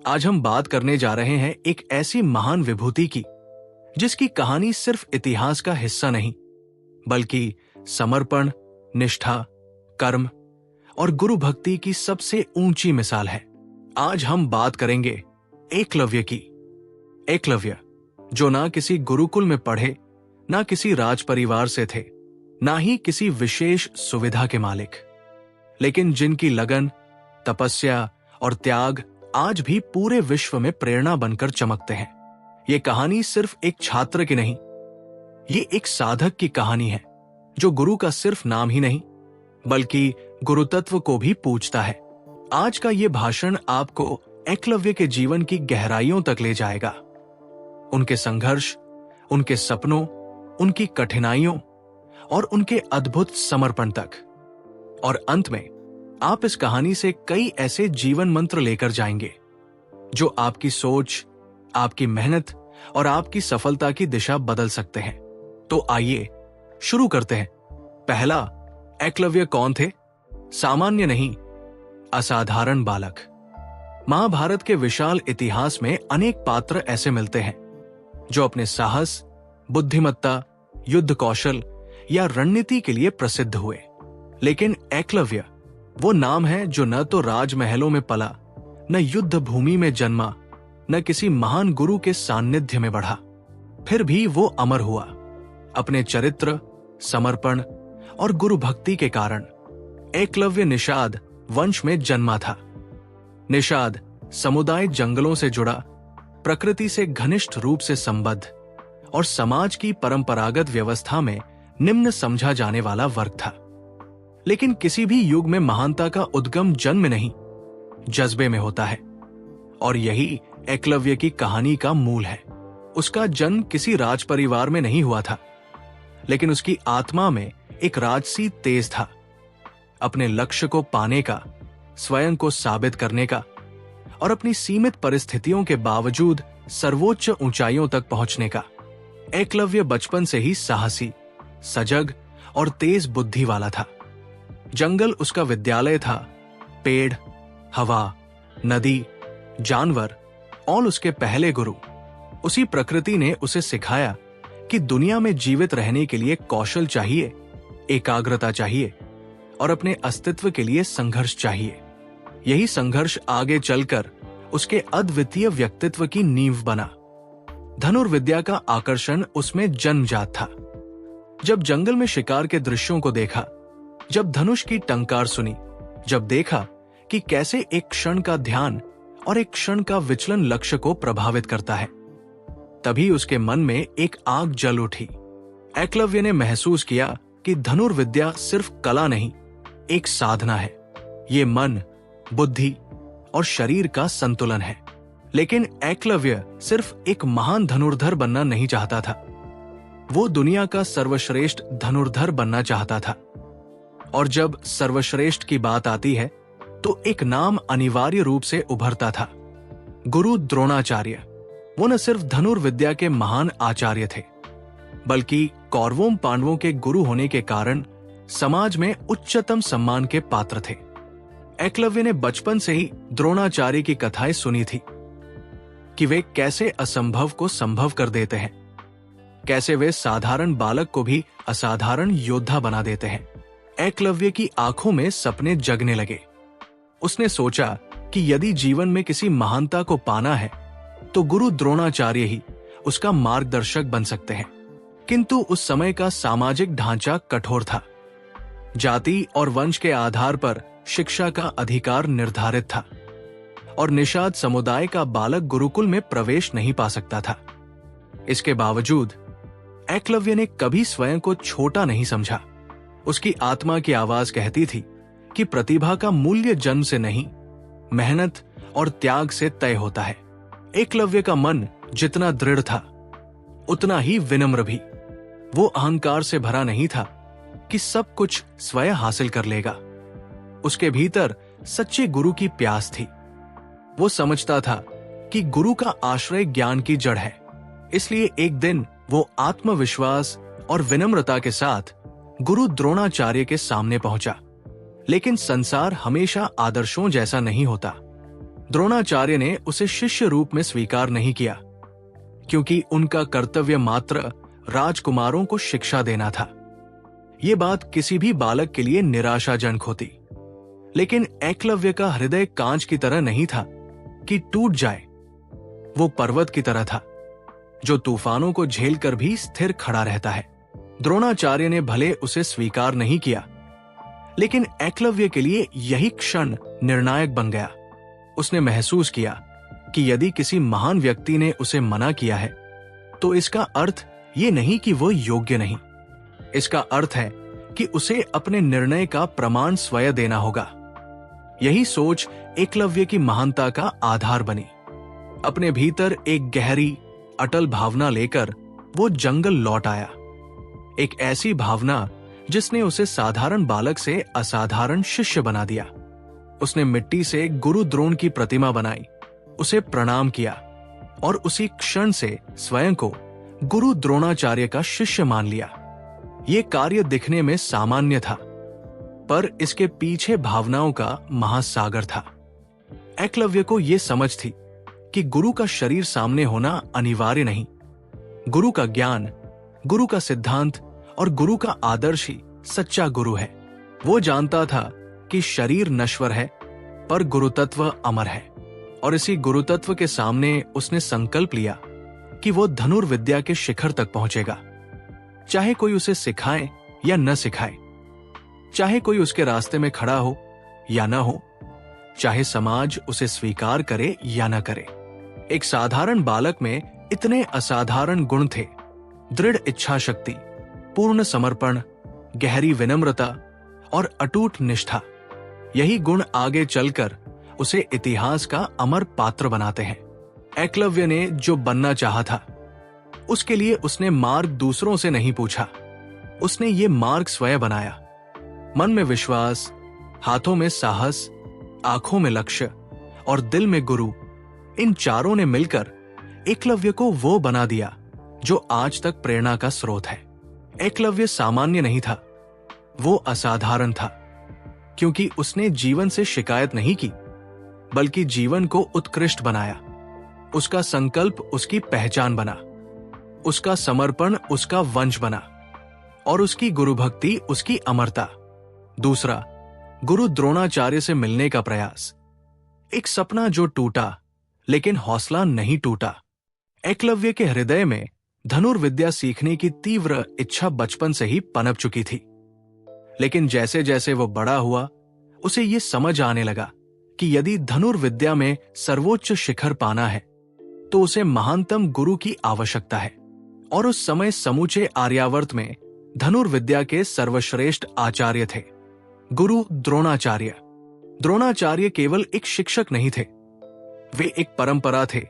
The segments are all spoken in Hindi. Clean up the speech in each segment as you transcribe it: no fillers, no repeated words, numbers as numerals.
आज हम बात करने जा रहे हैं एक ऐसी महान विभूति की जिसकी कहानी सिर्फ इतिहास का हिस्सा नहीं बल्कि समर्पण, निष्ठा, कर्म और गुरु भक्ति की सबसे ऊंची मिसाल है। आज हम बात करेंगे एकलव्य की। एकलव्य जो ना किसी गुरुकुल में पढ़े, ना किसी राज परिवार से थे, ना ही किसी विशेष सुविधा के मालिक, लेकिन जिनकी लगन, तपस्या और त्याग आज भी पूरे विश्व में प्रेरणा बनकर चमकते हैं। ये कहानी सिर्फ एक छात्र की नहीं, ये एक साधक की कहानी है जो गुरु का सिर्फ नाम ही नहीं बल्कि गुरुतत्व को भी पूछता है। आज का ये भाषण आपको एकलव्य के जीवन की गहराइयों तक ले जाएगा, उनके संघर्ष, उनके सपनों, उनकी कठिनाइयों और उनके अद्भुत समर्पण तक। और अंत में आप इस कहानी से कई ऐसे जीवन मंत्र लेकर जाएंगे जो आपकी सोच, आपकी मेहनत और आपकी सफलता की दिशा बदल सकते हैं। तो आइए शुरू करते हैं। पहला, एकलव्य कौन थे? सामान्य नहीं, असाधारण बालक। महाभारत के विशाल इतिहास में अनेक पात्र ऐसे मिलते हैं जो अपने साहस, बुद्धिमत्ता, युद्ध कौशल या रणनीति के लिए प्रसिद्ध हुए। लेकिन एकलव्य वो नाम है जो न तो राजमहलों में पला, न युद्ध भूमि में जन्मा, न किसी महान गुरु के सान्निध्य में बढ़ा। फिर भी वो अमर हुआ अपने चरित्र, समर्पण और गुरु भक्ति के कारण। एकलव्य निषाद वंश में जन्मा था। निषाद समुदाय जंगलों से जुड़ा, प्रकृति से घनिष्ठ रूप से संबद्ध और समाज की परंपरागत व्यवस्था में निम्न समझा जाने वाला वर्ग था। लेकिन किसी भी युग में महानता का उद्गम जन्म नहीं, जज्बे में होता है, और यही एकलव्य की कहानी का मूल है। उसका जन्म किसी राज परिवार में नहीं हुआ था, लेकिन उसकी आत्मा में एक राजसी तेज था, अपने लक्ष्य को पाने का, स्वयं को साबित करने का और अपनी सीमित परिस्थितियों के बावजूद सर्वोच्च ऊंचाइयों तक पहुंचने का। एकलव्य बचपन से ही साहसी, सजग और तेज बुद्धि वाला था। जंगल उसका विद्यालय था। पेड़, हवा, नदी, जानवर और उसके पहले गुरु। उसी प्रकृति ने उसे सिखाया कि दुनिया में जीवित रहने के लिए कौशल चाहिए, एकाग्रता चाहिए और अपने अस्तित्व के लिए संघर्ष चाहिए। यही संघर्ष आगे चलकर उसके अद्वितीय व्यक्तित्व की नींव बना। धनुर्विद्या का आकर्षण उसमें जन्मजात था। जब जंगल में शिकार के दृश्यों को देखा, जब धनुष की टंकार सुनी, जब देखा कि कैसे एक क्षण का ध्यान और एक क्षण का विचलन लक्ष्य को प्रभावित करता है, तभी उसके मन में एक आग जल उठी। एकलव्य ने महसूस किया कि धनुर्विद्या सिर्फ कला नहीं, एक साधना है। ये मन, बुद्धि और शरीर का संतुलन है। लेकिन एकलव्य सिर्फ एक महान धनुर्धर बनना नहीं चाहता था, वो दुनिया का सर्वश्रेष्ठ धनुर्धर बनना चाहता था। और जब सर्वश्रेष्ठ की बात आती है तो एक नाम अनिवार्य रूप से उभरता था, गुरु द्रोणाचार्य। वो न सिर्फ धनुर्विद्या के महान आचार्य थे बल्कि कौरवों पांडवों के गुरु होने के कारण समाज में उच्चतम सम्मान के पात्र थे। एकलव्य ने बचपन से ही द्रोणाचार्य की कथाएं सुनी थी कि वे कैसे असंभव को संभव कर देते हैं, कैसे वे साधारण बालक को भी असाधारण योद्धा बना देते हैं। एकलव्य की आंखों में सपने जगने लगे। उसने सोचा कि यदि जीवन में किसी महानता को पाना है तो गुरु द्रोणाचार्य ही उसका मार्गदर्शक बन सकते हैं। किंतु उस समय का सामाजिक ढांचा कठोर था। जाति और वंश के आधार पर शिक्षा का अधिकार निर्धारित था और निषाद समुदाय का बालक गुरुकुल में प्रवेश नहीं पा सकता था। इसके बावजूद एकलव्य ने कभी स्वयं को छोटा नहीं समझा। उसकी आत्मा की आवाज कहती थी कि प्रतिभा का मूल्य जन्म से नहीं, मेहनत और त्याग से तय होता है। एकलव्य का मन जितना दृढ़ था उतना ही विनम्र भी। वो अहंकार से भरा नहीं था कि सब कुछ स्वयं हासिल कर लेगा। उसके भीतर सच्चे गुरु की प्यास थी। वो समझता था कि गुरु का आश्रय ज्ञान की जड़ है। इसलिए एक दिन वो आत्मविश्वास और विनम्रता के साथ गुरु द्रोणाचार्य के सामने पहुंचा। लेकिन संसार हमेशा आदर्शों जैसा नहीं होता। द्रोणाचार्य ने उसे शिष्य रूप में स्वीकार नहीं किया, क्योंकि उनका कर्तव्य मात्र राजकुमारों को शिक्षा देना था। ये बात किसी भी बालक के लिए निराशाजनक होती, लेकिन एकलव्य का हृदय कांच की तरह नहीं था कि टूट जाए। वो पर्वत की तरह था, जो तूफानों को झेलकर भी स्थिर खड़ा रहता है। द्रोणाचार्य ने भले उसे स्वीकार नहीं किया, लेकिन एकलव्य के लिए यही क्षण निर्णायक बन गया। उसने महसूस किया कि यदि किसी महान व्यक्ति ने उसे मना किया है, तो इसका अर्थ ये नहीं कि वो योग्य नहीं। इसका अर्थ है कि उसे अपने निर्णय का प्रमाण स्वयं देना होगा। यही सोच एकलव्य की महानता का आधार बनी। अपने भीतर एक गहरी, अटल भावना लेकर वो जंगल लौट आया। एक ऐसी भावना जिसने उसे साधारण बालक से असाधारण शिष्य बना दिया। उसने मिट्टी से गुरु द्रोण की प्रतिमा बनाई, उसे प्रणाम किया और उसी क्षण से स्वयं को गुरु द्रोणाचार्य का शिष्य मान लिया। ये कार्य दिखने में सामान्य था, पर इसके पीछे भावनाओं का महासागर था। एकलव्य को यह समझ थी कि गुरु का शरीर सामने होना अनिवार्य नहीं। गुरु का ज्ञान, गुरु का सिद्धांत और गुरु का आदर्श ही सच्चा गुरु है। वो जानता था कि शरीर नश्वर है, पर गुरुतत्व अमर है। और इसी गुरुतत्व के सामने उसने संकल्प लिया कि वो धनुर्विद्या के शिखर तक पहुंचेगा, चाहे कोई उसे सिखाए या न सिखाए, चाहे कोई उसके रास्ते में खड़ा हो या न हो, चाहे समाज उसे स्वीकार करे या न करे। एक साधारण बालक में इतने असाधारण गुण थे: दृढ़ इच्छा शक्ति, पूर्ण समर्पण, गहरी विनम्रता और अटूट निष्ठा। यही गुण आगे चलकर उसे इतिहास का अमर पात्र बनाते हैं। एकलव्य ने जो बनना चाहा था, उसके लिए उसने मार्ग दूसरों से नहीं पूछा। उसने ये मार्ग स्वयं बनाया। मन में विश्वास, हाथों में साहस, आंखों में लक्ष्य और दिल में गुरु, इन चारों ने मिलकर एकलव्य को वो बना दिया जो आज तक प्रेरणा का स्रोत है। एकलव्य सामान्य नहीं था, वो असाधारण था, क्योंकि उसने जीवन से शिकायत नहीं की, बल्कि जीवन को उत्कृष्ट बनाया। उसका संकल्प उसकी पहचान बना, उसका समर्पण उसका वंश बना और उसकी गुरु भक्ति उसकी अमरता। दूसरा, गुरु द्रोणाचार्य से मिलने का प्रयास। एक सपना जो टूटा, लेकिन हौसला नहीं टूटा। एकलव्य के हृदय में धनुर्विद्या सीखने की तीव्र इच्छा बचपन से ही पनप चुकी थी, लेकिन जैसे जैसे वो बड़ा हुआ, उसे ये समझ आने लगा कि यदि धनुर्विद्या में सर्वोच्च शिखर पाना है, तो उसे महानतम गुरु की आवश्यकता है। और उस समय समूचे आर्यावर्त में धनुर्विद्या के सर्वश्रेष्ठ आचार्य थे, गुरु द्रोणाचार्य। द्रोणाचार्य केवल एक शिक्षक नहीं थे, वे एक परंपरा थे,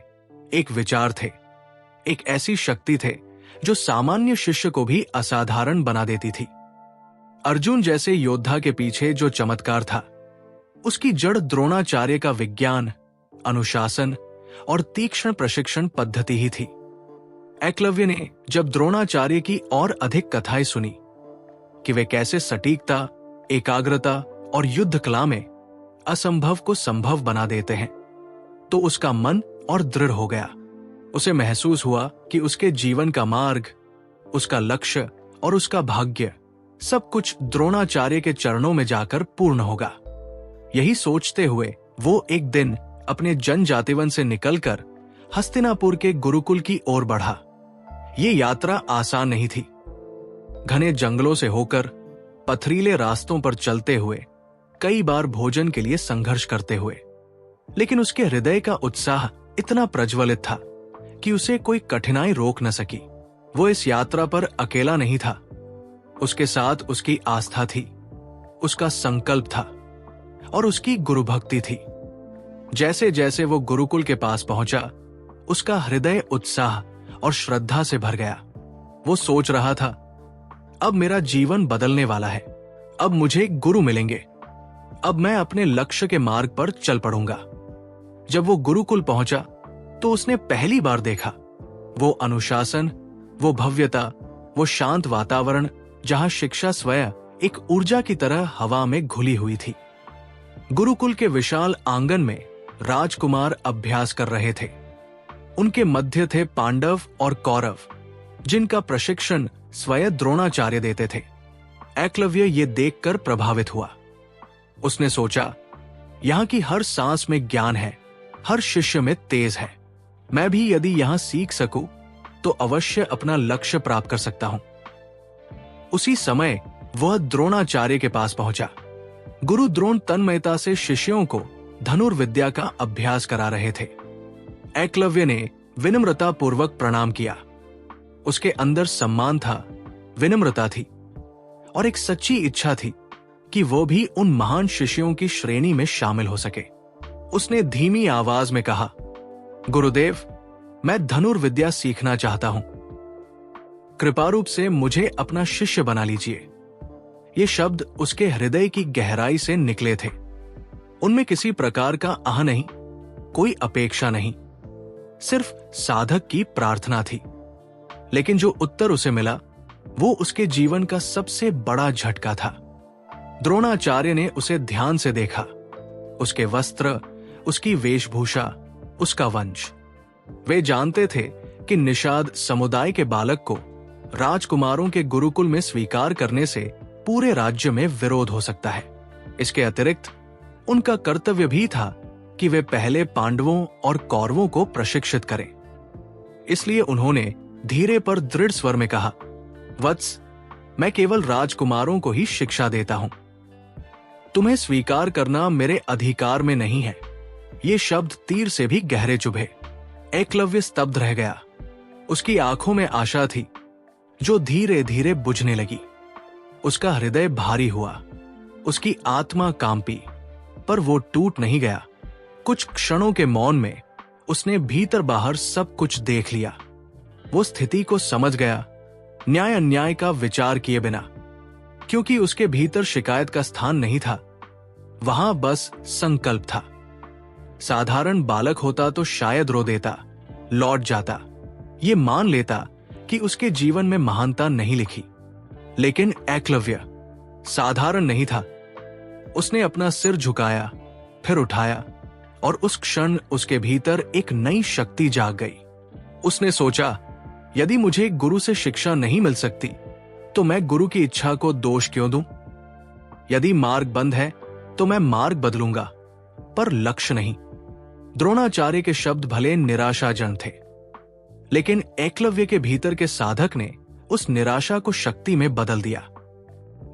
एक विचार थे, एक ऐसी शक्ति थे जो सामान्य शिष्य को भी असाधारण बना देती थी। अर्जुन जैसे योद्धा के पीछे जो चमत्कार था, उसकी जड़ द्रोणाचार्य का विज्ञान, अनुशासन और तीक्ष्ण प्रशिक्षण पद्धति ही थी। एकलव्य ने जब द्रोणाचार्य की और अधिक कथाएं सुनी कि वे कैसे सटीकता, एकाग्रता और युद्ध कला में असंभव को संभव बना देते हैं, तो उसका मन और दृढ़ हो गया। उसे महसूस हुआ कि उसके जीवन का मार्ग, उसका लक्ष्य और उसका भाग्य सब कुछ द्रोणाचार्य के चरणों में जाकर पूर्ण होगा। यही सोचते हुए वो एक दिन अपने जनजातिवन से निकलकर हस्तिनापुर के गुरुकुल की ओर बढ़ा। ये यात्रा आसान नहीं थी। घने जंगलों से होकर, पथरीले रास्तों पर चलते हुए, कई बार भोजन के लिए संघर्ष करते हुए, लेकिन उसके हृदय का उत्साह इतना प्रज्वलित था कि उसे कोई कठिनाई रोक न सकी। वो इस यात्रा पर अकेला नहीं था, उसके साथ उसकी आस्था थी, उसका संकल्प था और उसकी गुरु भक्ति थी। जैसे जैसे वो गुरुकुल के पास पहुंचा, उसका हृदय उत्साह और श्रद्धा से भर गया। वो सोच रहा था, अब मेरा जीवन बदलने वाला है, अब मुझे गुरु मिलेंगे, अब मैं अपने लक्ष्य के मार्ग पर चल पड़ूंगा। जब वो गुरुकुल पहुंचा, तो उसने पहली बार देखा वो अनुशासन, वो भव्यता, वो शांत वातावरण जहां शिक्षा स्वयं एक ऊर्जा की तरह हवा में घुली हुई थी। गुरुकुल के विशाल आंगन में राजकुमार अभ्यास कर रहे थे। उनके मध्य थे पांडव और कौरव, जिनका प्रशिक्षण स्वयं द्रोणाचार्य देते थे। एकलव्य ये देखकर प्रभावित हुआ। उसने सोचा, यहां की हर सांस में ज्ञान है, हर शिष्य में तेज है। मैं भी यदि यहां सीख सकूं तो अवश्य अपना लक्ष्य प्राप्त कर सकता हूं। उसी समय वह द्रोणाचार्य के पास पहुंचा। गुरु द्रोण तन्मयता से शिष्यों को धनुर्विद्या का अभ्यास करा रहे थे। एकलव्य ने विनम्रता पूर्वक प्रणाम किया। उसके अंदर सम्मान था, विनम्रता थी और एक सच्ची इच्छा थी कि वो भी उन महान शिष्यों की श्रेणी में शामिल हो सके। उसने धीमी आवाज में कहा, गुरुदेव, मैं धनुर्विद्या सीखना चाहता हूं। कृपारूप से मुझे अपना शिष्य बना लीजिए। ये शब्द उसके हृदय की गहराई से निकले थे। उनमें किसी प्रकार का आह नहीं, कोई अपेक्षा नहीं, सिर्फ साधक की प्रार्थना थी। लेकिन जो उत्तर उसे मिला वो उसके जीवन का सबसे बड़ा झटका था। द्रोणाचार्य ने उसे ध्यान से देखा। उसके वस्त्र, उसकी वेशभूषा, उसका वंश। वे जानते थे कि निषाद समुदाय के बालक को राजकुमारों के गुरुकुल में स्वीकार करने से पूरे राज्य में विरोध हो सकता है। इसके अतिरिक्त उनका कर्तव्य भी था कि वे पहले पांडवों और कौरवों को प्रशिक्षित करें। इसलिए उन्होंने धीरे पर दृढ़ स्वर में कहा, वत्स, मैं केवल राजकुमारों को ही शिक्षा देता हूं। तुम्हें स्वीकार करना मेरे अधिकार में नहीं है। ये शब्द तीर से भी गहरे चुभे। एकलव्य स्तब्ध रह गया। उसकी आंखों में आशा थी जो धीरे धीरे बुझने लगी। उसका हृदय भारी हुआ, उसकी आत्मा कांपी, पर वो टूट नहीं गया। कुछ क्षणों के मौन में उसने भीतर बाहर सब कुछ देख लिया। वो स्थिति को समझ गया, न्याय अन्याय का विचार किए बिना, क्योंकि उसके भीतर शिकायत का स्थान नहीं था, वहां बस संकल्प था। साधारण बालक होता तो शायद रो देता, लौट जाता, ये मान लेता कि उसके जीवन में महानता नहीं लिखी। लेकिन एकलव्य साधारण नहीं था। उसने अपना सिर झुकाया, फिर उठाया, और उस क्षण उसके भीतर एक नई शक्ति जाग गई। उसने सोचा, यदि मुझे गुरु से शिक्षा नहीं मिल सकती तो मैं गुरु की इच्छा को दोष क्यों दूं? यदि मार्ग बंद है तो मैं मार्ग बदलूंगा, पर लक्ष्य नहीं। द्रोणाचार्य के शब्द भले निराशाजनक थे, लेकिन एकलव्य के भीतर के साधक ने उस निराशा को शक्ति में बदल दिया।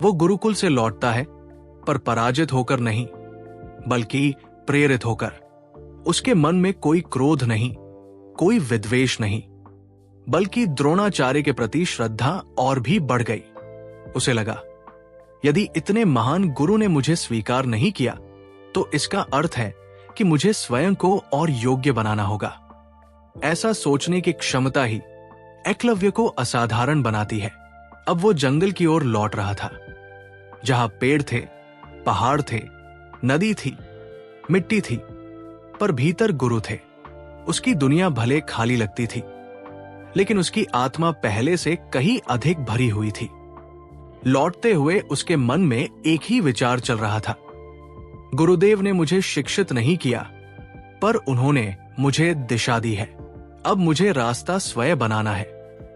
वो गुरुकुल से लौटता है, पर पराजित होकर नहीं, बल्कि प्रेरित होकर। उसके मन में कोई क्रोध नहीं, कोई विद्वेष नहीं, बल्कि द्रोणाचार्य के प्रति श्रद्धा और भी बढ़ गई। उसे लगा, यदि इतने महान गुरु ने मुझे स्वीकार नहीं किया तो इसका अर्थ है कि मुझे स्वयं को और योग्य बनाना होगा। ऐसा सोचने की क्षमता ही एकलव्य को असाधारण बनाती है। अब वो जंगल की ओर लौट रहा था, जहां पेड़ थे, पहाड़ थे, नदी थी, मिट्टी थी, पर भीतर गुरु थे। उसकी दुनिया भले खाली लगती थी, लेकिन उसकी आत्मा पहले से कहीं अधिक भरी हुई थी। लौटते हुए उसके मन में एक ही विचार चल रहा था, गुरुदेव ने मुझे शिक्षित नहीं किया, पर उन्होंने मुझे दिशा दी है। अब मुझे रास्ता स्वयं बनाना है।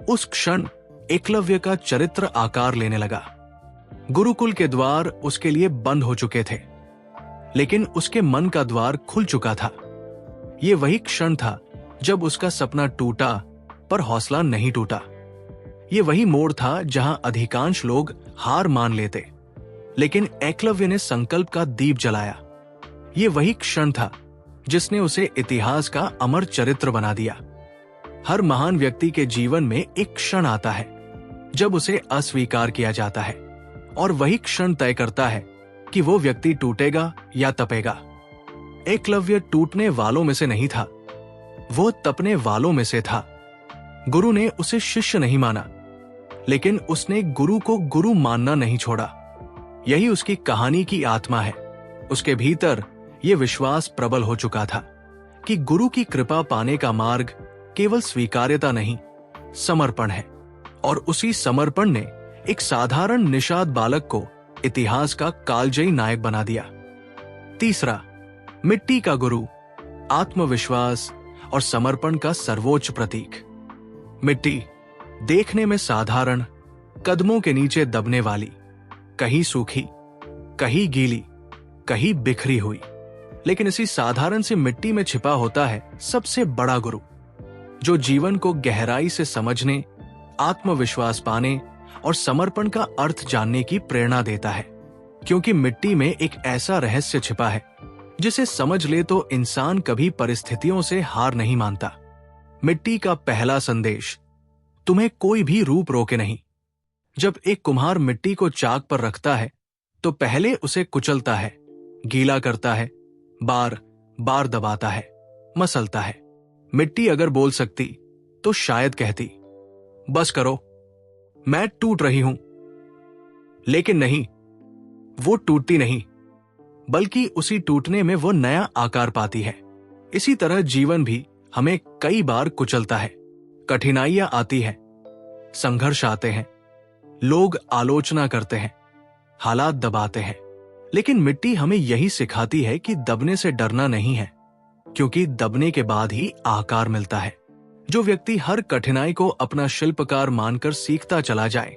उस क्षण एकलव्य का चरित्र आकार लेने लगा। गुरुकुल के द्वार उसके लिए बंद हो चुके थे, लेकिन उसके मन का द्वार खुल चुका था। ये वही क्षण था जब उसका सपना टूटा, पर हौसला नहीं टूटा। ये वही मोड़ था जहां अधिकांश लोग हार मान लेते, लेकिन एकलव्य ने संकल्प का दीप जलाया। ये वही क्षण था जिसने उसे इतिहास का अमर चरित्र बना दिया। हर महान व्यक्ति के जीवन में एक क्षण आता है जब उसे अस्वीकार किया जाता है, और वही क्षण तय करता है कि वो व्यक्ति टूटेगा या तपेगा। एकलव्य टूटने वालों में से नहीं था, वो तपने वालों में से था। गुरु ने उसे शिष्य नहीं माना, लेकिन उसने गुरु को गुरु मानना नहीं छोड़ा। यही उसकी कहानी की आत्मा है। उसके भीतर यह विश्वास प्रबल हो चुका था कि गुरु की कृपा पाने का मार्ग केवल स्वीकार्यता नहीं, समर्पण है। और उसी समर्पण ने एक साधारण निषाद बालक को इतिहास का कालजयी नायक बना दिया। तीसरा, मिट्टी का गुरु आत्मविश्वास और समर्पण का सर्वोच्च प्रतीक। मिट्टी देखने में साधारण, कदमों के नीचे दबने वाली, कहीं सूखी, कहीं गीली, कहीं बिखरी हुई, लेकिन इसी साधारण सी मिट्टी में छिपा होता है सबसे बड़ा गुरु, जो जीवन को गहराई से समझने, आत्मविश्वास पाने और समर्पण का अर्थ जानने की प्रेरणा देता है। क्योंकि मिट्टी में एक ऐसा रहस्य छिपा है जिसे समझ ले तो इंसान कभी परिस्थितियों से हार नहीं मानता। मिट्टी का पहला संदेश, तुम्हें कोई भी रूप रोके नहीं। जब एक कुम्हार मिट्टी को चाक पर रखता है तो पहले उसे कुचलता है, गीला करता है, बार बार दबाता है, मसलता है। मिट्टी अगर बोल सकती तो शायद कहती, बस करो, मैं टूट रही हूं। लेकिन नहीं, वो टूटती नहीं, बल्कि उसी टूटने में वो नया आकार पाती है। इसी तरह जीवन भी हमें कई बार कुचलता है। कठिनाइयां आती हैं, संघर्ष आते हैं, लोग आलोचना करते हैं, हालात दबाते हैं, लेकिन मिट्टी हमें यही सिखाती है कि दबने से डरना नहीं है, क्योंकि दबने के बाद ही आकार मिलता है। जो व्यक्ति हर कठिनाई को अपना शिल्पकार मानकर सीखता चला जाए,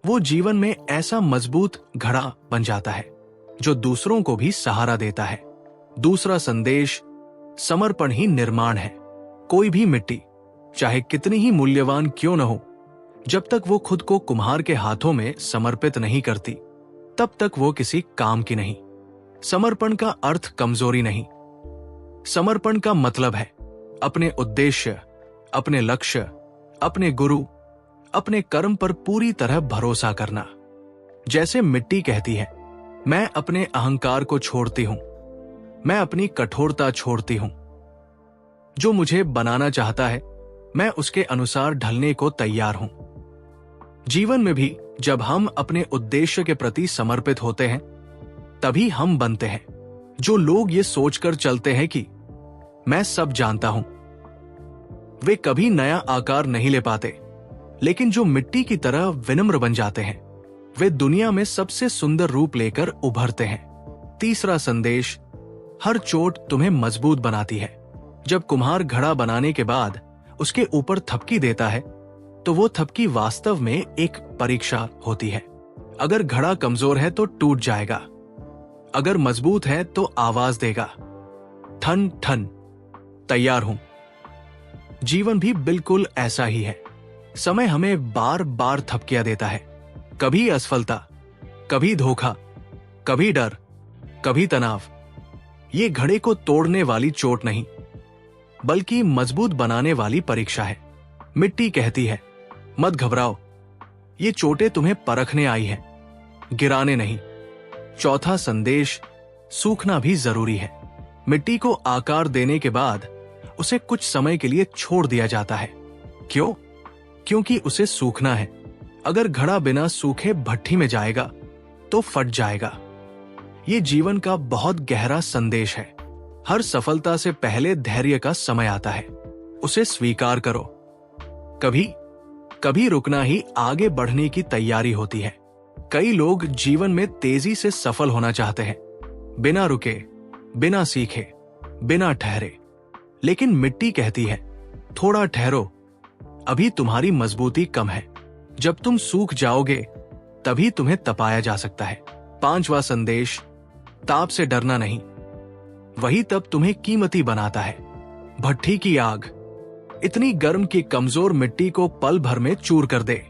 वो जीवन में ऐसा मजबूत घड़ा बन जाता है जो दूसरों को भी सहारा देता है। दूसरा संदेश, समर्पण ही निर्माण है। कोई भी मिट्टी चाहे कितनी ही मूल्यवान क्यों न हो, जब तक वो खुद को कुम्हार के हाथों में समर्पित नहीं करती, तब तक वो किसी काम की नहीं। समर्पण का अर्थ कमजोरी नहीं। समर्पण का मतलब है अपने उद्देश्य, अपने लक्ष्य, अपने गुरु, अपने कर्म पर पूरी तरह भरोसा करना। जैसे मिट्टी कहती है, मैं अपने अहंकार को छोड़ती हूं, मैं अपनी कठोरता छोड़ती हूं। जो मुझे बनाना चाहता है, मैं उसके अनुसार ढलने को तैयार हूं। जीवन में भी जब हम अपने उद्देश्य के प्रति समर्पित होते हैं, तभी हम बनते हैं। जो लोग ये सोचकर चलते हैं कि मैं सब जानता हूं, वे कभी नया आकार नहीं ले पाते। लेकिन जो मिट्टी की तरह विनम्र बन जाते हैं, वे दुनिया में सबसे सुंदर रूप लेकर उभरते हैं। तीसरा संदेश, हर चोट तुम्हें मजबूत बनाती है। जब कुम्हार घड़ा बनाने के बाद उसके ऊपर थपकी देता है, तो वो थपकी वास्तव में एक परीक्षा होती है। अगर घड़ा कमजोर है तो टूट जाएगा, अगर मजबूत है तो आवाज देगा, ठन ठन, तैयार हूं। जीवन भी बिल्कुल ऐसा ही है। समय हमें बार बार थपकियां देता है, कभी असफलता, कभी धोखा, कभी डर, कभी तनाव। ये घड़े को तोड़ने वाली चोट नहीं, बल्कि मजबूत बनाने वाली परीक्षा है। मिट्टी कहती है, मत घबराओ, ये चोटें तुम्हें परखने आई हैं, गिराने नहीं। चौथा संदेश, सूखना भी जरूरी है। मिट्टी को आकार देने के बाद उसे कुछ समय के लिए छोड़ दिया जाता है। क्यों? क्योंकि उसे सूखना है। अगर घड़ा बिना सूखे भट्ठी में जाएगा तो फट जाएगा। ये जीवन का बहुत गहरा संदेश है। हर सफलता से पहले धैर्य का समय आता है, उसे स्वीकार करो। कभी कभी रुकना ही आगे बढ़ने की तैयारी होती है। कई लोग जीवन में तेजी से सफल होना चाहते हैं, बिना रुके, बिना सीखे, बिना ठहरे। लेकिन मिट्टी कहती है, थोड़ा ठहरो, अभी तुम्हारी मजबूती कम है। जब तुम सूख जाओगे तभी तुम्हें तपाया जा सकता है। पांचवा संदेश, ताप से डरना नहीं, वही तब तुम्हें कीमती बनाता है। भट्ठी की आग इतनी गर्म कि कमजोर मिट्टी को पल भर में चूर कर दे,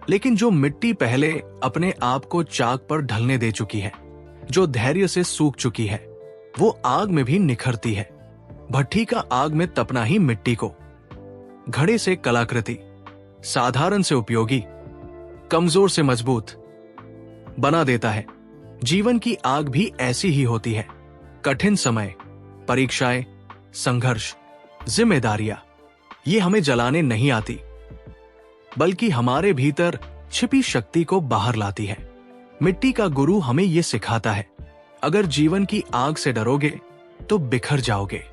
लेकिन जो मिट्टी पहले अपने आप को चाक पर ढलने दे चुकी है, जो धैर्य से सूख चुकी है, वो आग में भी निखरती है। भट्ठी का आग में तपना ही मिट्टी को घड़े से कलाकृति, साधारण से उपयोगी, कमजोर से मजबूत बना देता है। जीवन की आग भी ऐसी ही होती है। कठिन समय, परीक्षाएं, संघर्ष, जिम्मेदारियां, ये हमें जलाने नहीं आती, बल्कि हमारे भीतर छिपी शक्ति को बाहर लाती है। मिट्टी का गुरु हमें ये सिखाता है, अगर जीवन की आग से डरोगे तो बिखर जाओगे,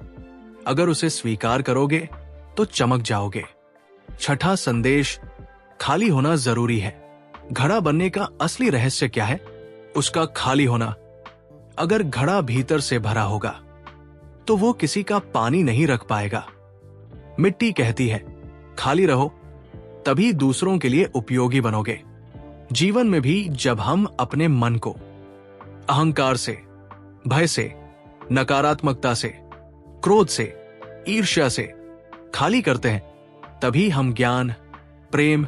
अगर उसे स्वीकार करोगे तो चमक जाओगे। छठा संदेश, खाली होना जरूरी है। घड़ा बनने का असली रहस्य क्या है? उसका खाली होना। अगर घड़ा भीतर से भरा होगा तो वो किसी का पानी नहीं रख पाएगा। मिट्टी कहती है, खाली रहो, तभी दूसरों के लिए उपयोगी बनोगे। जीवन में भी जब हम अपने मन को अहंकार से, भय से, नकारात्मकता से, क्रोध से, ईर्ष्या से खाली करते हैं, तभी हम ज्ञान, प्रेम,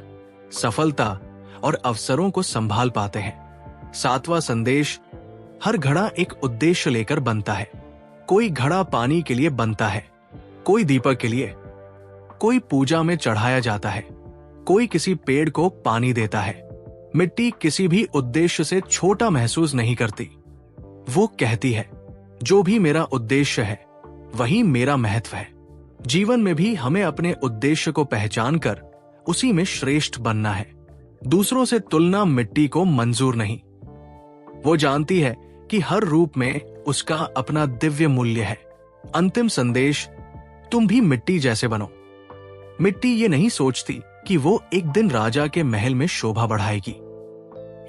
सफलता और अवसरों को संभाल पाते हैं। 7वां संदेश, हर घड़ा एक उद्देश्य लेकर बनता है। कोई घड़ा पानी के लिए बनता है, कोई दीपक के लिए, कोई पूजा में चढ़ाया जाता है, कोई किसी पेड़ को पानी देता है। मिट्टी किसी भी उद्देश्य से छोटा महसूस नहीं करती। वो कहती है, जो भी मेरा उद्देश्य है वही मेरा महत्व है। जीवन में भी हमें अपने उद्देश्य को पहचान कर उसी में श्रेष्ठ बनना है। दूसरों से तुलना मिट्टी को मंजूर नहीं। वो जानती है कि हर रूप में उसका अपना दिव्य मूल्य है। अंतिम संदेश, तुम भी मिट्टी जैसे बनो। मिट्टी ये नहीं सोचती कि वो एक दिन राजा के महल में शोभा बढ़ाएगी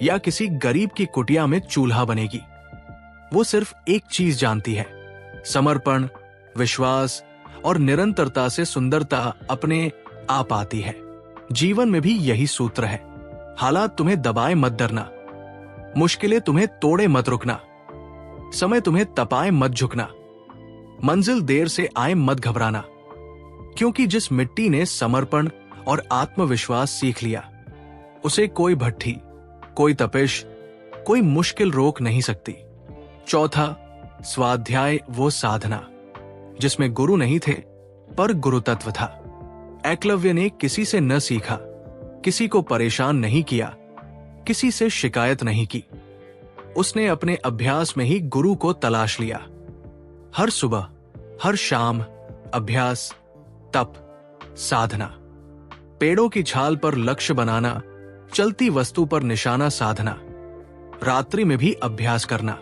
या किसी गरीब की कुटिया में चूल्हा बनेगी। वो सिर्फ एक चीज जानती है, समर्पण, विश्वास और निरंतरता से सुंदरता अपने आप आती है। जीवन में भी यही सूत्र है। हालात तुम्हें दबाए मत डरना, मुश्किलें तुम्हें तोड़े मत रुकना, समय तुम्हें तपाए मत झुकना, मंजिल देर से आए मत घबराना। क्योंकि जिस मिट्टी ने समर्पण और आत्मविश्वास सीख लिया, उसे कोई भट्ठी, कोई तपिश, कोई मुश्किल रोक नहीं सकती। चौथा, स्वाध्याय वो साधना जिसमें गुरु नहीं थे पर गुरु तत्व था। एकलव्य ने किसी से न सीखा, किसी को परेशान नहीं किया, किसी से शिकायत नहीं की। उसने अपने अभ्यास में ही गुरु को तलाश लिया। हर सुबह, हर शाम अभ्यास, तप, साधना। पेड़ों की छाल पर लक्ष्य बनाना, चलती वस्तु पर निशाना साधना। रात्रि में भी अभ्यास करना,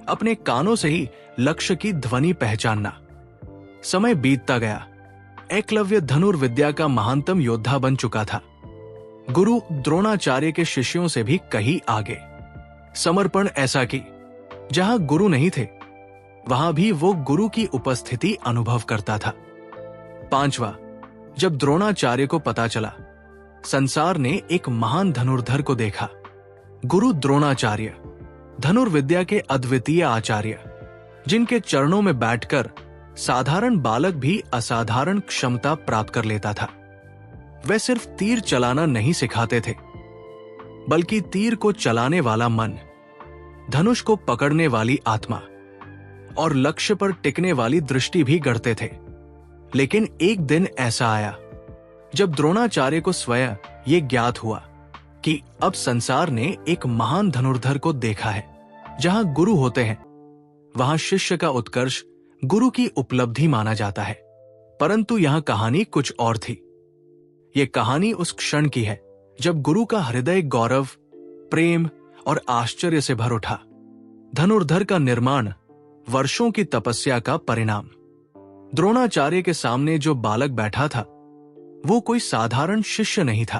अपने कानों से ही लक्ष्य की ध्वनि पहचानना। समय बीतता गया। एकलव्य धनुर्विद्या का महानतम योद्धा बन चुका था। गुरु द्रोणाचार्य के शिष्यों से भी कहीं आगे। समर्पण ऐसा कि जहां गुरु नहीं थे वहां भी वो गुरु की उपस्थिति अनुभव करता था। 5वां, जब द्रोणाचार्य को पता चला, संसार ने एक महान धनुर्धर को देखा। गुरु द्रोणाचार्य, धनुर्विद्या के अद्वितीय आचार्य, जिनके चरणों में बैठकर साधारण बालक भी असाधारण क्षमता प्राप्त कर लेता था। वे सिर्फ तीर चलाना नहीं सिखाते थे, बल्कि तीर को चलाने वाला मन, धनुष को पकड़ने वाली आत्मा और लक्ष्य पर टिकने वाली दृष्टि भी गढ़ते थे। लेकिन एक दिन ऐसा आया जब द्रोणाचार्य को स्वयं ये ज्ञात हुआ कि अब संसार ने एक महान धनुर्धर को देखा है। जहां गुरु होते हैं वहां शिष्य का उत्कर्ष गुरु की उपलब्धि माना जाता है। परंतु यहां कहानी कुछ और थी। ये कहानी उस क्षण की है जब गुरु का हृदय गौरव, प्रेम और आश्चर्य से भर उठा। धनुर्धर का निर्माण वर्षों की तपस्या का परिणाम। द्रोणाचार्य के सामने जो बालक बैठा था वो कोई साधारण शिष्य नहीं था।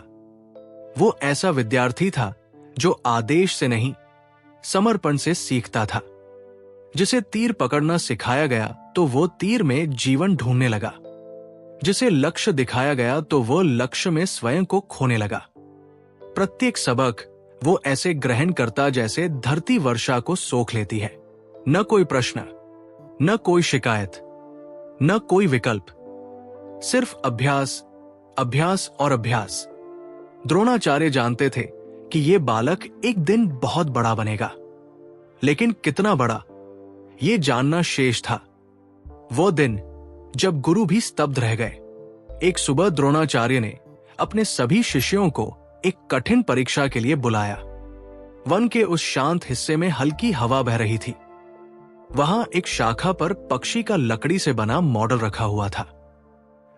वो ऐसा विद्यार्थी था जो आदेश से नहीं, समर्पण से सीखता था। जिसे तीर पकड़ना सिखाया गया तो वो तीर में जीवन ढूंढने लगा। जिसे लक्ष्य दिखाया गया तो वो लक्ष्य में स्वयं को खोने लगा। प्रत्येक सबक वो ऐसे ग्रहण करता जैसे धरती वर्षा को सोख लेती है। न कोई प्रश्न, न कोई शिकायत, न कोई विकल्प, सिर्फ अभ्यास, अभ्यास और अभ्यास। द्रोणाचार्य जानते थे कि ये बालक एक दिन बहुत बड़ा बनेगा, लेकिन कितना बड़ा ये जानना शेष था। वो दिन जब गुरु भी स्तब्ध रह गए। एक सुबह द्रोणाचार्य ने अपने सभी शिष्यों को एक कठिन परीक्षा के लिए बुलाया। वन के उस शांत हिस्से में हल्की हवा बह रही थी। वहां एक शाखा पर पक्षी का लकड़ी से बना मॉडल रखा हुआ था।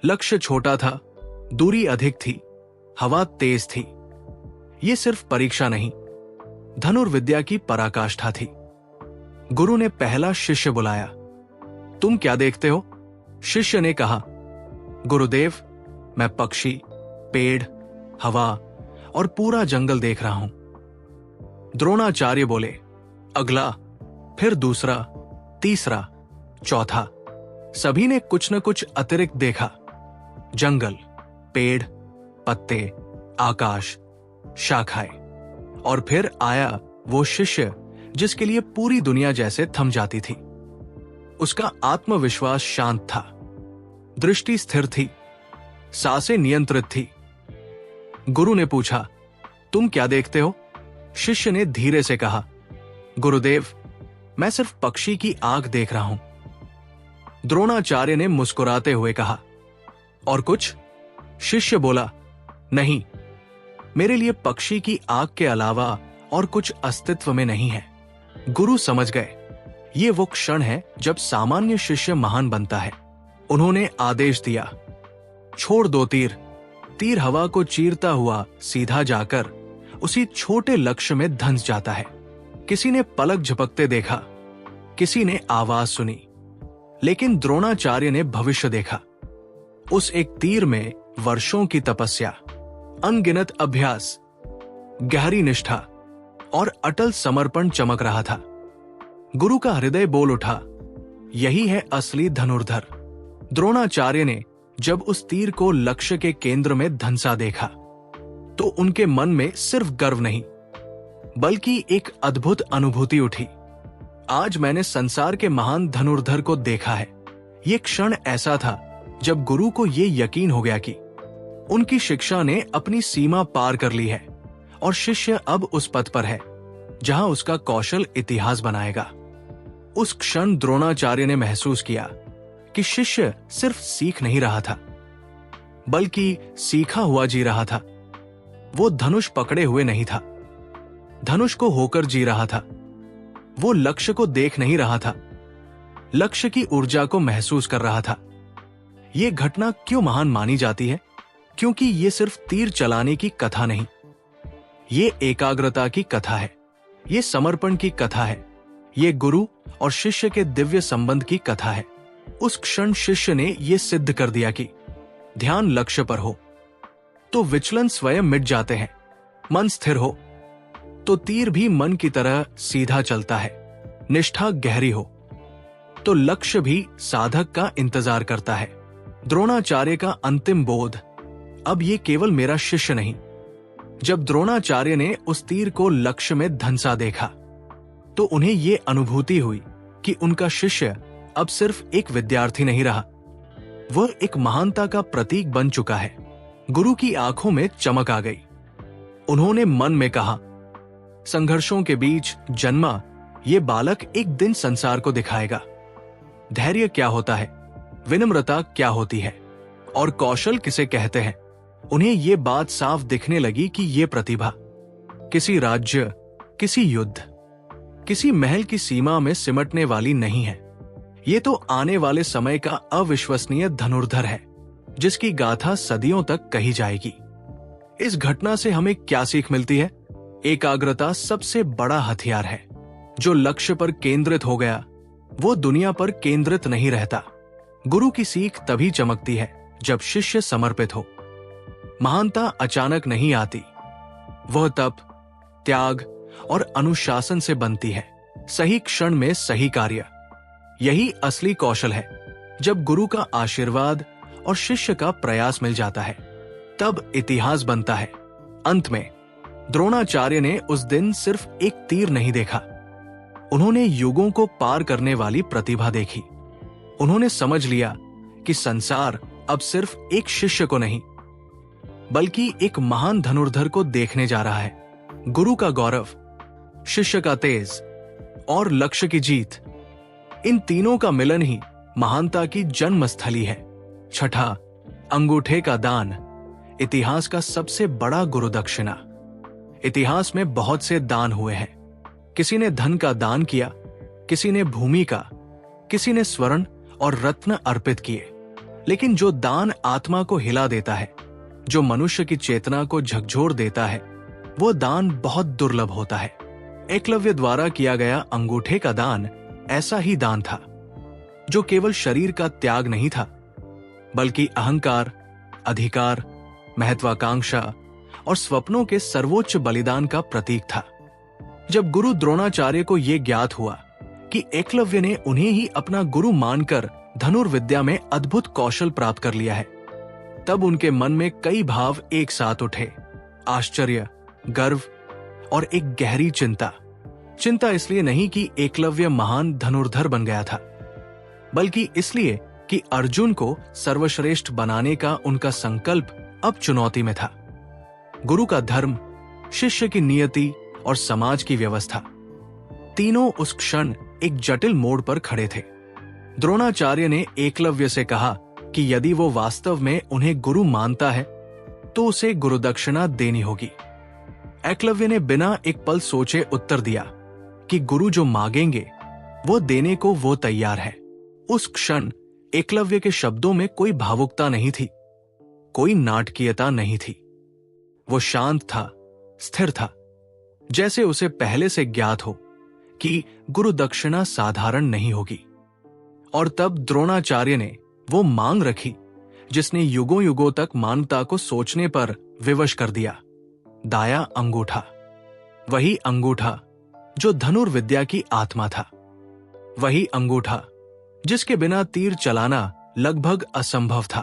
लक्ष्य छोटा था, दूरी अधिक थी, हवा तेज थी। ये सिर्फ परीक्षा नहीं, धनुर्विद्या की पराकाष्ठा थी। गुरु ने पहला शिष्य बुलाया। तुम क्या देखते हो? शिष्य ने कहा, गुरुदेव, मैं पक्षी, पेड़, हवा और पूरा जंगल देख रहा हूं। द्रोणाचार्य बोले, अगला, फिर दूसरा, तीसरा, चौथा। सभी ने कुछ न कुछ अतिरिक्त देखा। जंगल, पेड़, पत्ते, आकाश, शाखाएं। और फिर आया वो शिष्य जिसके लिए पूरी दुनिया जैसे थम जाती थी। उसका आत्मविश्वास शांत था, दृष्टि स्थिर थी, सांसें नियंत्रित थी। गुरु ने पूछा, तुम क्या देखते हो? शिष्य ने धीरे से कहा, गुरुदेव, मैं सिर्फ पक्षी की आंख देख रहा हूं। द्रोणाचार्य ने मुस्कुराते हुए कहा, और कुछ? शिष्य बोला, नहीं, मेरे लिए पक्षी की आंख के अलावा और कुछ अस्तित्व में नहीं है। गुरु समझ गए, ये वो क्षण है जब सामान्य शिष्य महान बनता है। उन्होंने आदेश दिया, छोड़ दो तीर। तीर हवा को चीरता हुआ सीधा जाकर उसी छोटे लक्ष्य में धंस जाता है। किसी ने पलक झपकते देखा, किसी ने आवाज सुनी, लेकिन द्रोणाचार्य ने भविष्य देखा। उस एक तीर में वर्षों की तपस्या, अनगिनत अभ्यास, गहरी निष्ठा और अटल समर्पण चमक रहा था। गुरु का हृदय बोल उठा, यही है असली धनुर्धर। द्रोणाचार्य ने जब उस तीर को लक्ष्य के केंद्र में धंसा देखा तो उनके मन में सिर्फ गर्व नहीं बल्कि एक अद्भुत अनुभूति उठी। आज मैंने संसार के महान धनुर्धर को देखा है। ये क्षण ऐसा था जब गुरु को ये यकीन हो गया कि उनकी शिक्षा ने अपनी सीमा पार कर ली है और शिष्य अब उस पथ पर है जहां उसका कौशल इतिहास बनाएगा। उस क्षण द्रोणाचार्य ने महसूस किया कि शिष्य सिर्फ सीख नहीं रहा था बल्कि सीखा हुआ जी रहा था। वो धनुष पकड़े हुए नहीं था, धनुष को होकर जी रहा था। वो लक्ष्य को देख नहीं रहा था, लक्ष्य की ऊर्जा को महसूस कर रहा था। ये घटना क्यों महान मानी जाती है? क्योंकि ये सिर्फ तीर चलाने की कथा नहीं, ये एकाग्रता की कथा है, ये समर्पण की कथा है, ये गुरु और शिष्य के दिव्य संबंध की कथा है। उस क्षण शिष्य ने यह सिद्ध कर दिया कि ध्यान लक्ष्य पर हो तो विचलन स्वयं मिट जाते हैं, मन स्थिर हो तो तीर भी मन की तरह सीधा चलता है, निष्ठा गहरी हो तो लक्ष्य भी साधक का इंतजार करता है। द्रोणाचार्य का अंतिम बोध, अब ये केवल मेरा शिष्य नहीं। जब द्रोणाचार्य ने उस तीर को लक्ष्य में धंसा देखा तो उन्हें ये अनुभूति हुई कि उनका शिष्य अब सिर्फ एक विद्यार्थी नहीं रहा, वह एक महानता का प्रतीक बन चुका है। गुरु की आंखों में चमक आ गई। उन्होंने मन में कहा, संघर्षों के बीच जन्मा ये बालक एक दिन संसार को दिखाएगा। धैर्य क्या होता है, विनम्रता क्या होती है और कौशल किसे कहते हैं। उन्हें ये बात साफ दिखने लगी कि ये प्रतिभा किसी राज्य, किसी युद्ध, किसी महल की सीमा में सिमटने वाली नहीं है। ये तो आने वाले समय का अविश्वसनीय धनुर्धर है जिसकी गाथा सदियों तक कही जाएगी। इस घटना से हमें क्या सीख मिलती है? एकाग्रता सबसे बड़ा हथियार है। जो लक्ष्य पर केंद्रित हो गया वो दुनिया पर केंद्रित नहीं रहता। गुरु की सीख तभी चमकती है जब शिष्य समर्पित हो। महानता अचानक नहीं आती, वह तप, त्याग और अनुशासन से बनती है। सही क्षण में सही कार्य, यही असली कौशल है। जब गुरु का आशीर्वाद और शिष्य का प्रयास मिल जाता है तब इतिहास बनता है। अंत में द्रोणाचार्य ने उस दिन सिर्फ एक तीर नहीं देखा, उन्होंने युगों को पार करने वाली प्रतिभा देखी। उन्होंने समझ लिया कि संसार अब सिर्फ एक शिष्य को नहीं बल्कि एक महान धनुर्धर को देखने जा रहा है। गुरु का गौरव, शिष्य का तेज और लक्ष्य की जीत, इन तीनों का मिलन ही महानता की जन्मस्थली है। छठा, अंगूठे का दान, इतिहास का सबसे बड़ा गुरु दक्षिणा। इतिहास में बहुत से दान हुए हैं। किसी ने धन का दान किया, किसी ने भूमि का, किसी ने स्वर्ण और रत्न अर्पित किए। लेकिन जो दान आत्मा को हिला देता है, जो मनुष्य की चेतना को झकझोर देता है, वो दान बहुत दुर्लभ होता है। एकलव्य द्वारा किया गया अंगूठे का दान ऐसा ही दान था, जो केवल शरीर का त्याग नहीं था बल्कि अहंकार, अधिकार, महत्वाकांक्षा और स्वप्नों के सर्वोच्च बलिदान का प्रतीक था। जब गुरु द्रोणाचार्य को यह ज्ञात हुआ कि एकलव्य ने उन्हें ही अपना गुरु मानकर धनुर्विद्या में अद्भुत कौशल प्राप्त कर लिया है। तब उनके मन में कई भाव एक साथ उठे, आश्चर्य, गर्व और एक गहरी चिंता। चिंता इसलिए नहीं कि एकलव्य महान धनुर्धर बन गया था, बल्कि इसलिए कि अर्जुन को सर्वश्रेष्ठ बनाने का उनका संकल्प अब चुनौती में था। गुरु का धर्म, शिष्य की नियति और समाज की व्यवस्था, तीनों उस क्षण एक जटिल मोड़ पर खड़े थे। द्रोणाचार्य ने एकलव्य से कहा कि यदि वो वास्तव में उन्हें गुरु मानता है तो उसे गुरुदक्षिणा देनी होगी। एकलव्य ने बिना एक पल सोचे उत्तर दिया कि गुरु जो मांगेंगे वो देने को वो तैयार है। उस क्षण एकलव्य के शब्दों में कोई भावुकता नहीं थी, कोई नाटकीयता नहीं थी। वो शांत था, स्थिर था, जैसे उसे पहले से ज्ञात हो कि गुरु दक्षिणा साधारण नहीं होगी। और तब द्रोणाचार्य ने वो मांग रखी जिसने युगों युगों तक मानवता को सोचने पर विवश कर दिया, दाया अंगूठा। वही अंगूठा जो धनुर्विद्या की आत्मा था, वही अंगूठा जिसके बिना तीर चलाना लगभग असंभव था,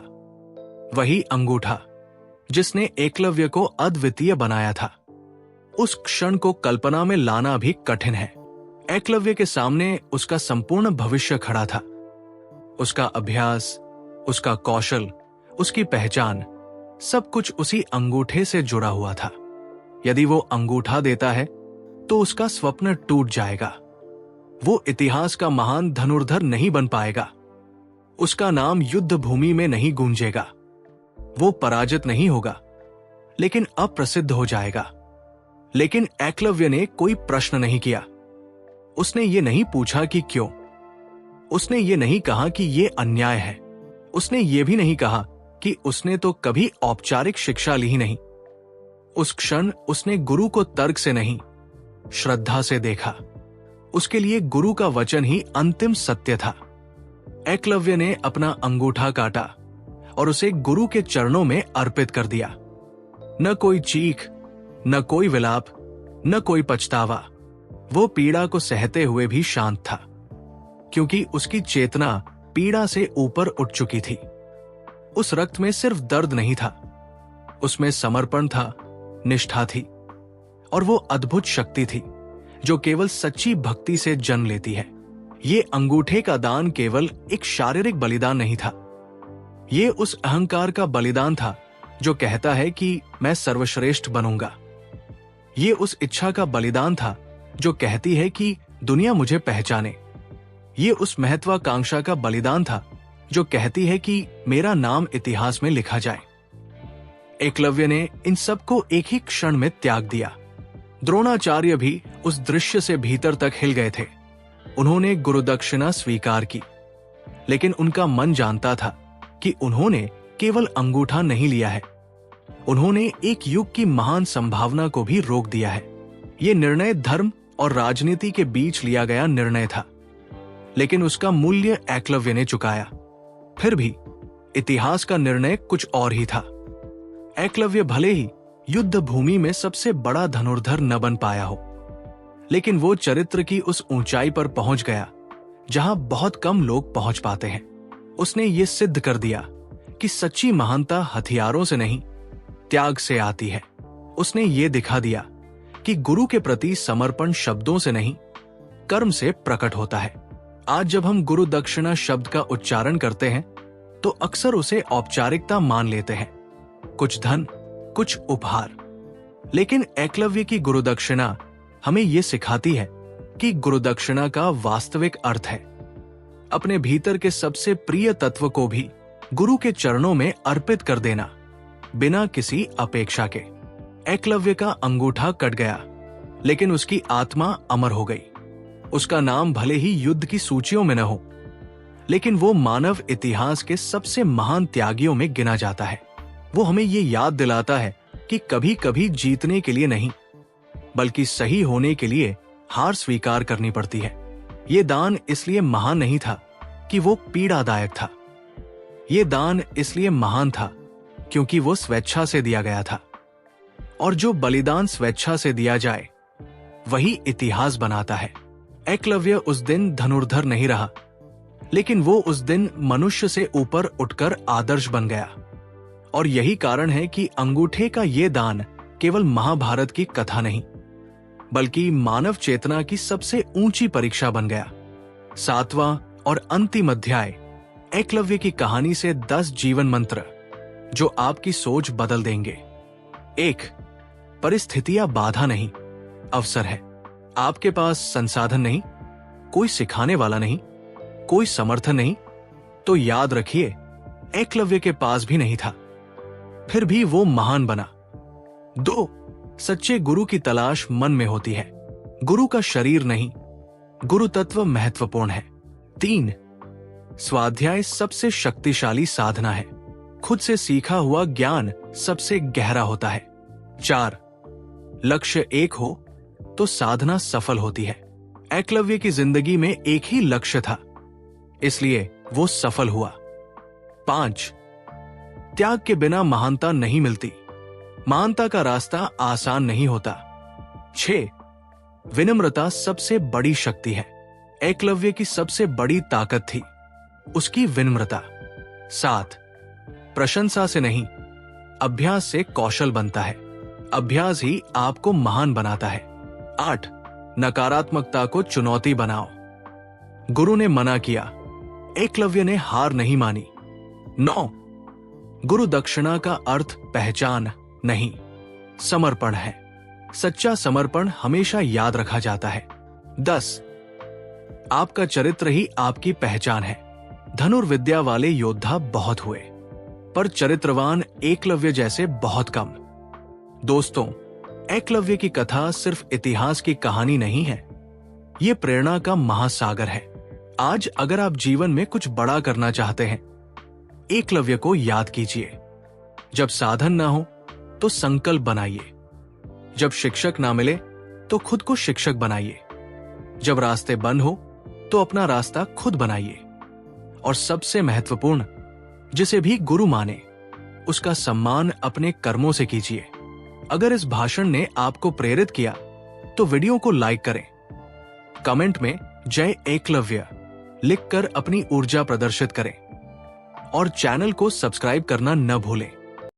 वही अंगूठा जिसने एकलव्य को अद्वितीय बनाया था। उस क्षण को कल्पना में लाना भी कठिन है। एकलव्य के सामने उसका संपूर्ण भविष्य खड़ा था। उसका अभ्यास, उसका कौशल, उसकी पहचान, सब कुछ उसी अंगूठे से जुड़ा हुआ था। यदि वो अंगूठा देता है तो उसका स्वप्न टूट जाएगा। वो इतिहास का महान धनुर्धर नहीं बन पाएगा, उसका नाम युद्ध भूमि में नहीं गूंजेगा। वो पराजित नहीं होगा, लेकिन अप्रसिद्ध हो जाएगा। लेकिन एकलव्य ने कोई प्रश्न नहीं किया। उसने ये नहीं पूछा कि क्यों। उसने ये नहीं कहा कि ये अन्याय है। उसने ये भी नहीं कहा कि उसने तो कभी औपचारिक शिक्षा ली ही नहीं। उस क्षण उसने गुरु को तर्क से नहीं, श्रद्धा से देखा। उसके लिए गुरु का वचन ही अंतिम सत्य था। एकलव्य ने अपना अंगूठा काटा और उसे गुरु के चरणों में अर्पित कर दिया। न कोई चीख, न कोई विलाप, न कोई पछतावा। वो पीड़ा को सहते हुए भी शांत था, क्योंकि उसकी चेतना पीड़ा से ऊपर उठ चुकी थी। उस रक्त में सिर्फ दर्द नहीं था, उसमें समर्पण था, निष्ठा थी, और वो अद्भुत शक्ति थी जो केवल सच्ची भक्ति से जन्म लेती है। ये अंगूठे का दान केवल एक शारीरिक बलिदान नहीं था, ये उस अहंकार का बलिदान था जो कहता है कि मैं सर्वश्रेष्ठ बनूंगा। ये उस इच्छा का बलिदान था जो कहती है कि दुनिया मुझे पहचाने। ये उस महत्वाकांक्षा का बलिदान था जो कहती है कि मेरा नाम इतिहास में लिखा जाए। एकलव्य ने इन सबको एक ही क्षण में त्याग दिया। द्रोणाचार्य भी उस दृश्य से भीतर तक हिल गए थे। उन्होंने गुरुदक्षिणा स्वीकार की, लेकिन उनका मन जानता था कि उन्होंने केवल अंगूठा नहीं लिया है, उन्होंने एक युग की महान संभावना को भी रोक दिया है। यह निर्णय धर्म और राजनीति के बीच लिया गया निर्णय था, लेकिन उसका मूल्य एकलव्य ने चुकाया। फिर भी इतिहास का निर्णय कुछ और ही था। एकलव्य भले ही युद्ध भूमि में सबसे बड़ा धनुर्धर न बन पाया हो, लेकिन वो चरित्र की उस ऊंचाई पर पहुंच गया जहां बहुत कम लोग पहुंच पाते हैं। उसने ये सिद्ध कर दिया कि सच्ची महानता हथियारों से नहीं, त्याग से आती है। उसने ये दिखा दिया कि गुरु के प्रति समर्पण शब्दों से नहीं, कर्म से प्रकट होता है। आज जब हम गुरु दक्षिणा शब्द का उच्चारण करते हैं तो अक्सर उसे औपचारिकता मान लेते हैं, कुछ धन, कुछ उपहार। लेकिन एकलव्य की गुरुदक्षिणा हमें यह सिखाती है कि गुरुदक्षिणा का वास्तविक अर्थ है अपने भीतर के सबसे प्रिय तत्व को भी गुरु के चरणों में अर्पित कर देना, बिना किसी अपेक्षा के। एकलव्य का अंगूठा कट गया, लेकिन उसकी आत्मा अमर हो गई। उसका नाम भले ही युद्ध की सूचियों में न हो, लेकिन वो मानव इतिहास के सबसे महान त्यागियों में गिना जाता है। वो हमें ये याद दिलाता है कि कभी कभी जीतने के लिए नहीं, बल्कि सही होने के लिए हार स्वीकार करनी पड़ती है। ये दान इसलिए महान नहीं था कि वो पीड़ादायक था, ये दान इसलिए महान था क्योंकि वो स्वेच्छा से दिया गया था। और जो बलिदान स्वेच्छा से दिया जाए वही इतिहास बनाता है। एकलव्य उस दिन धनुर्धर नहीं रहा, लेकिन वो उस दिन मनुष्य से ऊपर उठकर आदर्श बन गया। और यही कारण है कि अंगूठे का ये दान केवल महाभारत की कथा नहीं, बल्कि मानव चेतना की सबसे ऊंची परीक्षा बन गया। 7वां और अंतिम अध्याय एकलव्य की कहानी से 10 जीवन मंत्र जो आपकी सोच बदल देंगे। 1. परिस्थितियां बाधा नहीं, अवसर है। आपके पास संसाधन नहीं, कोई सिखाने वाला नहीं, कोई समर्थन नहीं, तो याद रखिए एकलव्य के पास भी नहीं था, फिर भी वो महान बना। 2. सच्चे गुरु की तलाश मन में होती है, गुरु का शरीर नहीं। गुरु तत्व महत्वपूर्ण है। 3. स्वाध्याय सबसे शक्तिशाली साधना है, खुद से सीखा हुआ ज्ञान सबसे गहरा होता है। 4. लक्ष्य एक हो तो साधना सफल होती है। एकलव्य की जिंदगी में एक ही लक्ष्य था, इसलिए वो सफल हुआ। 5. त्याग के बिना महानता नहीं मिलती, महानता का रास्ता आसान नहीं होता। 6. विनम्रता सबसे बड़ी शक्ति है, एकलव्य की सबसे बड़ी ताकत थी उसकी विनम्रता। 7. प्रशंसा से नहीं, अभ्यास से कौशल बनता है, अभ्यास ही आपको महान बनाता है। 8. नकारात्मकता को चुनौती बनाओ, गुरु ने मना किया, एकलव्य ने हार नहीं मानी। 9. गुरु दक्षिणा का अर्थ पहचान नहीं, समर्पण है, सच्चा समर्पण हमेशा याद रखा जाता है। 10. आपका चरित्र ही आपकी पहचान है। धनुर्विद्या वाले योद्धा बहुत हुए, पर चरित्रवान एकलव्य जैसे बहुत कम। दोस्तों, एकलव्य की कथा सिर्फ इतिहास की कहानी नहीं है, ये प्रेरणा का महासागर है। आज अगर आप जीवन में कुछ बड़ा करना चाहते हैं, एकलव्य को याद कीजिए। जब साधन ना हो तो संकल्प बनाइए, जब शिक्षक ना मिले तो खुद को शिक्षक बनाइए, जब रास्ते बंद हो तो अपना रास्ता खुद बनाइए, और सबसे महत्वपूर्ण, जिसे भी गुरु माने उसका सम्मान अपने कर्मों से कीजिए। अगर इस भाषण ने आपको प्रेरित किया तो वीडियो को लाइक करें, कमेंट में जय एकलव्य लिखकर अपनी ऊर्जा प्रदर्शित करें और चैनल को सब्सक्राइब करना न भूलें।